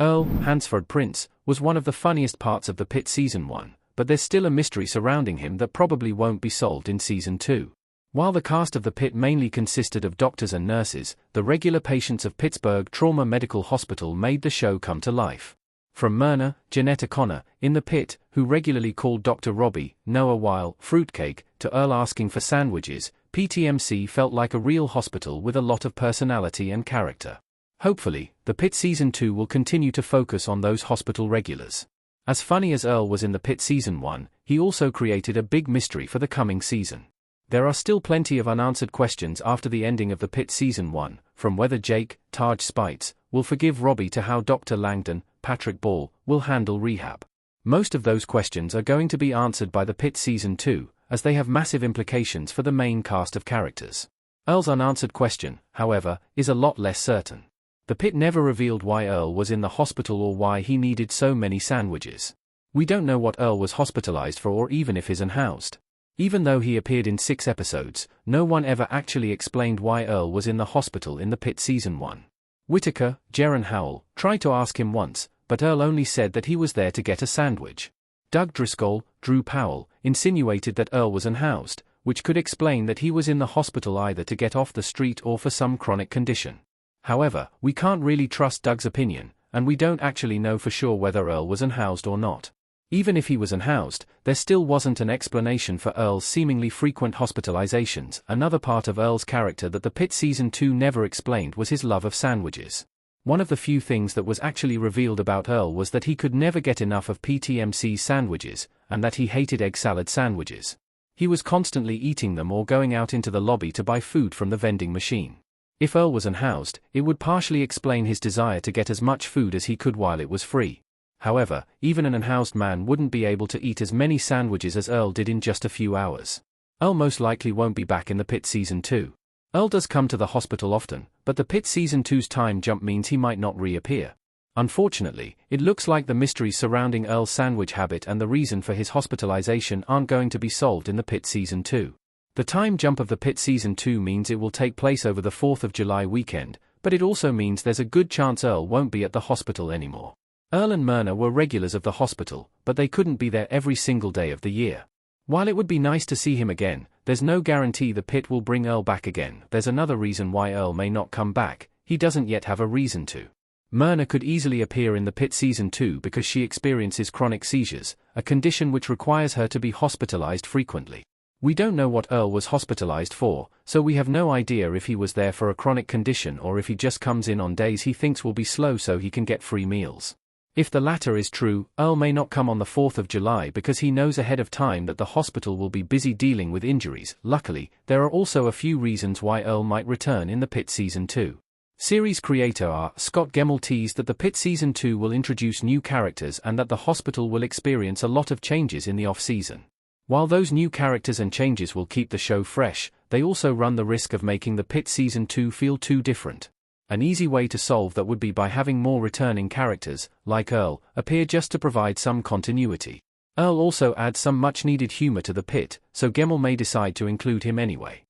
Earl, Hansford Prince, was one of the funniest parts of the Pitt Season 1, but there's still a mystery surrounding him that probably won't be solved in Season 2. While the cast of the Pitt mainly consisted of doctors and nurses, the regular patients of Pittsburgh Trauma Medical Hospital made the show come to life. From Myrna, Jeanette O'Connor, in the Pitt, who regularly called Dr. Robbie, Noah Weil, fruitcake, to Earl asking for sandwiches, PTMC felt like a real hospital with a lot of personality and character. Hopefully, the Pitt Season 2 will continue to focus on those hospital regulars. As funny as Earl was in the Pitt Season 1, he also created a big mystery for the coming season. There are still plenty of unanswered questions after the ending of the Pitt Season 1, from whether Jake, Taj Spites, will forgive Robbie to how Dr. Langdon, Patrick Ball, will handle rehab. Most of those questions are going to be answered by the Pitt Season 2, as they have massive implications for the main cast of characters. Earl's unanswered question, however, is a lot less certain. The Pitt never revealed why Earl was in the hospital or why he needed so many sandwiches. We don't know what Earl was hospitalized for or even if he's unhoused. Even though he appeared in 6 episodes, no one ever actually explained why Earl was in the hospital in the Pitt Season 1. Whitaker, Jaron Howell, tried to ask him once, but Earl only said that he was there to get a sandwich. Doug Driscoll, Drew Powell, insinuated that Earl was unhoused, which could explain that he was in the hospital either to get off the street or for some chronic condition. However, we can't really trust Doug's opinion, and we don't actually know for sure whether Earl was unhoused or not. Even if he was unhoused, there still wasn't an explanation for Earl's seemingly frequent hospitalizations. Another part of Earl's character that the Pitt Season 2 never explained was his love of sandwiches. One of the few things that was actually revealed about Earl was that he could never get enough of PTMC's sandwiches, and that he hated egg salad sandwiches. He was constantly eating them or going out into the lobby to buy food from the vending machine. If Earl was unhoused, it would partially explain his desire to get as much food as he could while it was free. However, even an unhoused man wouldn't be able to eat as many sandwiches as Earl did in just a few hours. Earl most likely won't be back in the Pitt Season 2. Earl does come to the hospital often, but the Pitt Season 2's time jump means he might not reappear. Unfortunately, it looks like the mysteries surrounding Earl's sandwich habit and the reason for his hospitalization aren't going to be solved in the Pitt Season 2. The time jump of the Pitt Season 2 means it will take place over the 4th of July weekend, but it also means there's a good chance Earl won't be at the hospital anymore. Earl and Myrna were regulars of the hospital, but they couldn't be there every single day of the year. While it would be nice to see him again, there's no guarantee the Pitt will bring Earl back again. There's another reason why Earl may not come back: he doesn't yet have a reason to. Myrna could easily appear in the Pitt Season 2 because she experiences chronic seizures, a condition which requires her to be hospitalized frequently. We don't know what Earl was hospitalized for, so we have no idea if he was there for a chronic condition or if he just comes in on days he thinks will be slow so he can get free meals. If the latter is true, Earl may not come on the 4th of July because he knows ahead of time that the hospital will be busy dealing with injuries. Luckily, there are also a few reasons why Earl might return in the Pitt Season 2. Series creator R. Scott Gemmell teased that the Pitt Season 2 will introduce new characters and that the hospital will experience a lot of changes in the off-season. While those new characters and changes will keep the show fresh, they also run the risk of making the Pitt Season 2 feel too different. An easy way to solve that would be by having more returning characters, like Earl, appear just to provide some continuity. Earl also adds some much-needed humor to the Pitt, so Gemmell may decide to include him anyway.